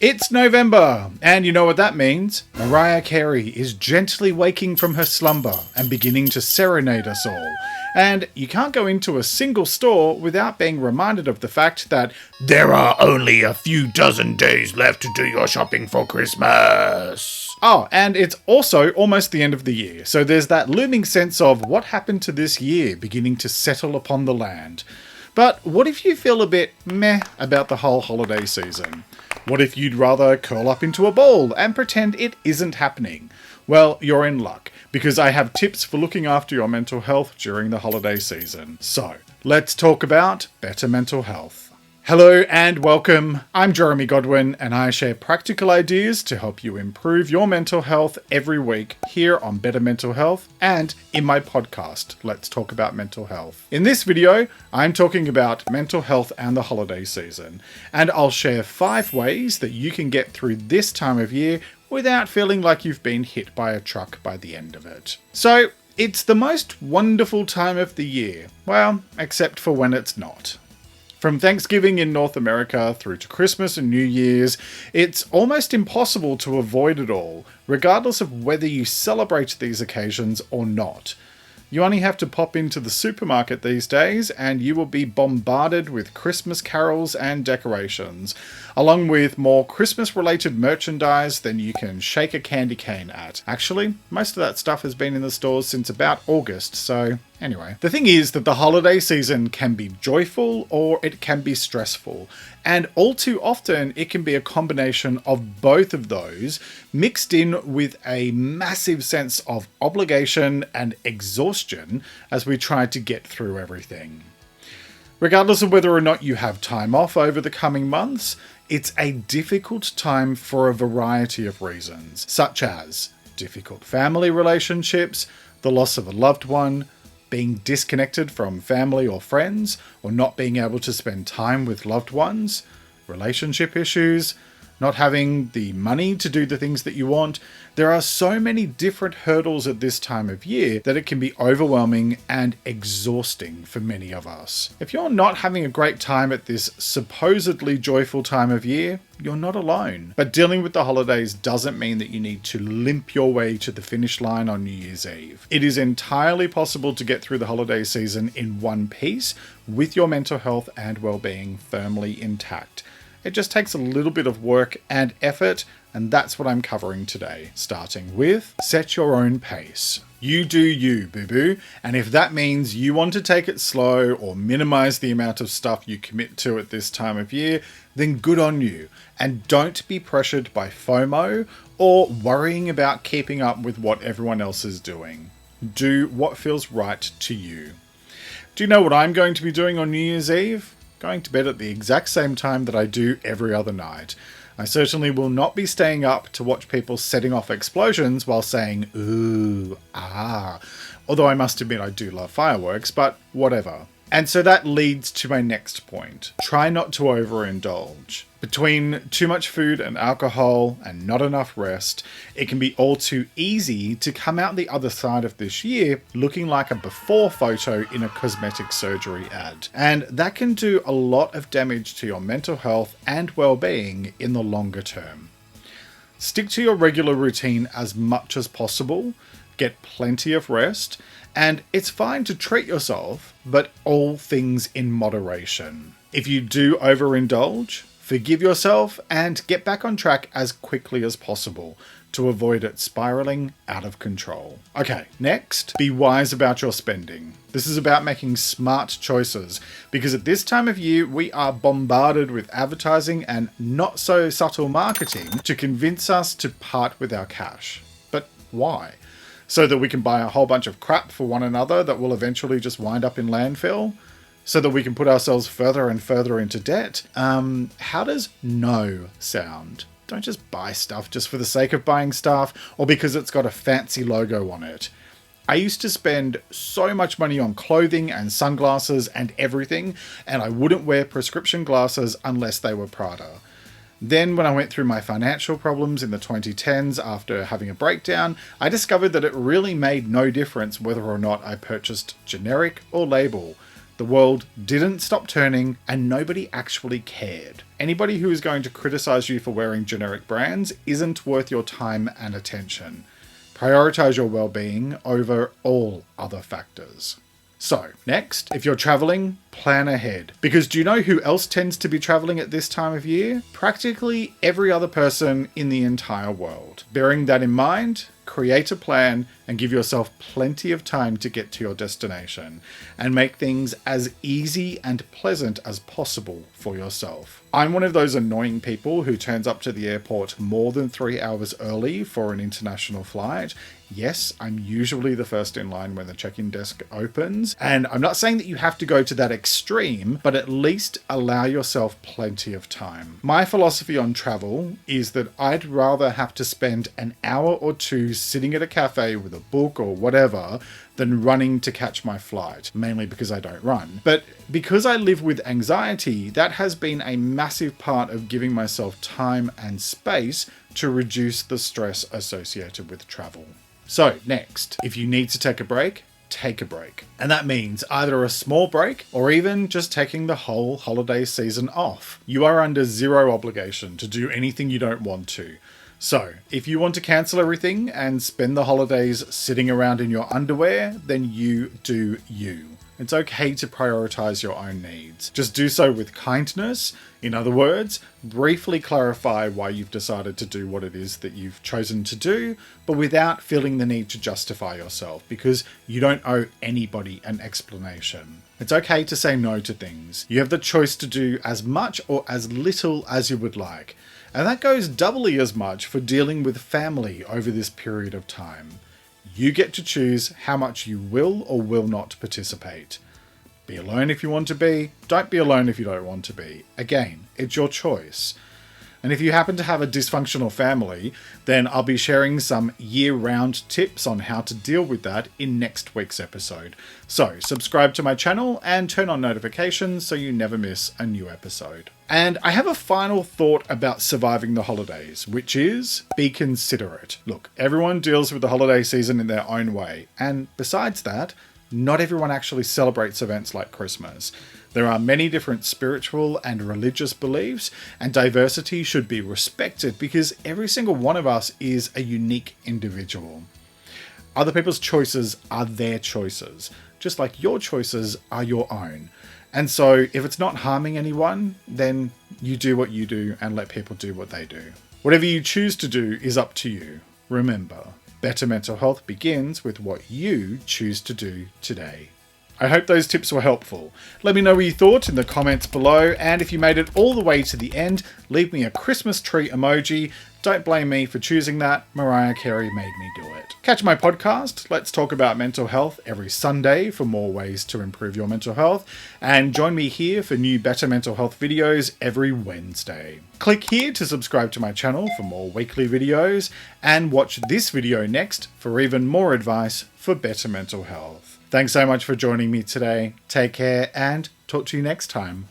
It's November, and you know what that means. Mariah Carey is gently waking from her slumber and beginning to serenade us all. And you can't go into a single store without being reminded of the fact that there are only a few dozen days left to do your shopping for Christmas. Oh, and it's also almost the end of the year, so there's that looming sense of what happened to this year beginning to settle upon the land. But what if you feel a bit meh about the whole holiday season? What if you'd rather curl up into a ball and pretend it isn't happening? Well, you're in luck, because I have tips for looking after your mental health during the holiday season. So, let's talk about better mental health. Hello and welcome. I'm Jeremy Godwin, and I share practical ideas to help you improve your mental health every week here on Better Mental Health and in my podcast, Let's Talk About Mental Health. In this video, I'm talking about mental health and the holiday season, and I'll share 5 ways that you can get through this time of year without feeling like you've been hit by a truck by the end of it. So, it's the most wonderful time of the year. Well, except for when it's not. From Thanksgiving in North America through to Christmas and New Year's, it's almost impossible to avoid it all, regardless of whether you celebrate these occasions or not. You only have to pop into the supermarket these days and you will be bombarded with Christmas carols and decorations, along with more Christmas-related merchandise than you can shake a candy cane at. Actually, most of that stuff has been in the stores since about August, so anyway. The thing is that the holiday season can be joyful or it can be stressful, and all too often it can be a combination of both of those mixed in with a massive sense of obligation and exhaustion as we try to get through everything. Regardless of whether or not you have time off over the coming months, it's a difficult time for a variety of reasons, such as difficult family relationships, the loss of a loved one, being disconnected from family or friends, or not being able to spend time with loved ones, relationship issues, not having the money to do the things that you want. There are so many different hurdles at this time of year that it can be overwhelming and exhausting for many of us. If you're not having a great time at this supposedly joyful time of year, you're not alone. But dealing with the holidays doesn't mean that you need to limp your way to the finish line on New Year's Eve. It is entirely possible to get through the holiday season in one piece with your mental health and well-being firmly intact. It just takes a little bit of work and effort, and that's what I'm covering today. Starting with, set your own pace. You do you, boo-boo, and if that means you want to take it slow or minimize the amount of stuff you commit to at this time of year, then good on you. And don't be pressured by FOMO or worrying about keeping up with what everyone else is doing. Do what feels right to you. Do you know what I'm going to be doing on New Year's Eve? Going to bed at the exact same time that I do every other night. I certainly will not be staying up to watch people setting off explosions while saying, ooh, ah. Although I must admit I do love fireworks, but whatever. And so that leads to my next point. Try not to overindulge. Between too much food and alcohol and not enough rest, it can be all too easy to come out the other side of this year looking like a before photo in a cosmetic surgery ad. And that can do a lot of damage to your mental health and well-being in the longer term. Stick to your regular routine as much as possible, get plenty of rest, and it's fine to treat yourself, but all things in moderation. If you do overindulge, forgive yourself and get back on track as quickly as possible to avoid it spiraling out of control. Okay, next, be wise about your spending. This is about making smart choices, because at this time of year, we are bombarded with advertising and not so subtle marketing to convince us to part with our cash. But why? So that we can buy a whole bunch of crap for one another that will eventually just wind up in landfill? So that we can put ourselves further and further into debt? How does no sound? Don't just buy stuff just for the sake of buying stuff or because it's got a fancy logo on it. I used to spend so much money on clothing and sunglasses and everything, and I wouldn't wear prescription glasses unless they were Prada. Then when I went through my financial problems in the 2010s after having a breakdown, I discovered that it really made no difference whether or not I purchased generic or label. The world didn't stop turning and nobody actually cared. Anybody who is going to criticize you for wearing generic brands isn't worth your time and attention. Prioritize your well-being over all other factors. So, next, if you're traveling, plan ahead. Because do you know who else tends to be traveling at this time of year? Practically every other person in the entire world. Bearing that in mind, create a plan and give yourself plenty of time to get to your destination and make things as easy and pleasant as possible for yourself. I'm one of those annoying people who turns up to the airport more than 3 hours early for an international flight. Yes, I'm usually the first in line when the check-in desk opens, and I'm not saying that you have to go to that extreme, but at least allow yourself plenty of time. My philosophy on travel is that I'd rather have to spend an hour or two sitting at a cafe with a book or whatever than running to catch my flight, mainly because I don't run. But because I live with anxiety, that has been a massive part of giving myself time and space to reduce the stress associated with travel. So next, if you need to take a break, take a break. And that means either a small break or even just taking the whole holiday season off. You are under zero obligation to do anything you don't want to. So, if you want to cancel everything and spend the holidays sitting around in your underwear, then you do you. It's okay to prioritize your own needs. Just do so with kindness. In other words, briefly clarify why you've decided to do what it is that you've chosen to do, but without feeling the need to justify yourself, because you don't owe anybody an explanation. It's okay to say no to things. You have the choice to do as much or as little as you would like. And that goes doubly as much for dealing with family over this period of time. You get to choose how much you will or will not participate. Be alone if you want to be. Don't be alone if you don't want to be. Again, it's your choice. And if you happen to have a dysfunctional family, then I'll be sharing some year-round tips on how to deal with that in next week's episode. So subscribe to my channel and turn on notifications so you never miss a new episode. And I have a final thought about surviving the holidays, which is be considerate. Look, everyone deals with the holiday season in their own way. And besides that, not everyone actually celebrates events like Christmas. There are many different spiritual and religious beliefs, and diversity should be respected because every single one of us is a unique individual. Other people's choices are their choices, just like your choices are your own. And so if it's not harming anyone, then you do what you do and let people do what they do. Whatever you choose to do is up to you. Remember, better mental health begins with what you choose to do today. I hope those tips were helpful. Let me know what you thought in the comments below, and if you made it all the way to the end, leave me a Christmas tree emoji. Don't blame me for choosing that. Mariah Carey made me do it. Catch my podcast, Let's Talk About Mental Health, every Sunday for more ways to improve your mental health, and join me here for new Better Mental Health videos every Wednesday. Click here to subscribe to my channel for more weekly videos, and watch this video next for even more advice for better mental health. Thanks so much for joining me today. Take care and talk to you next time.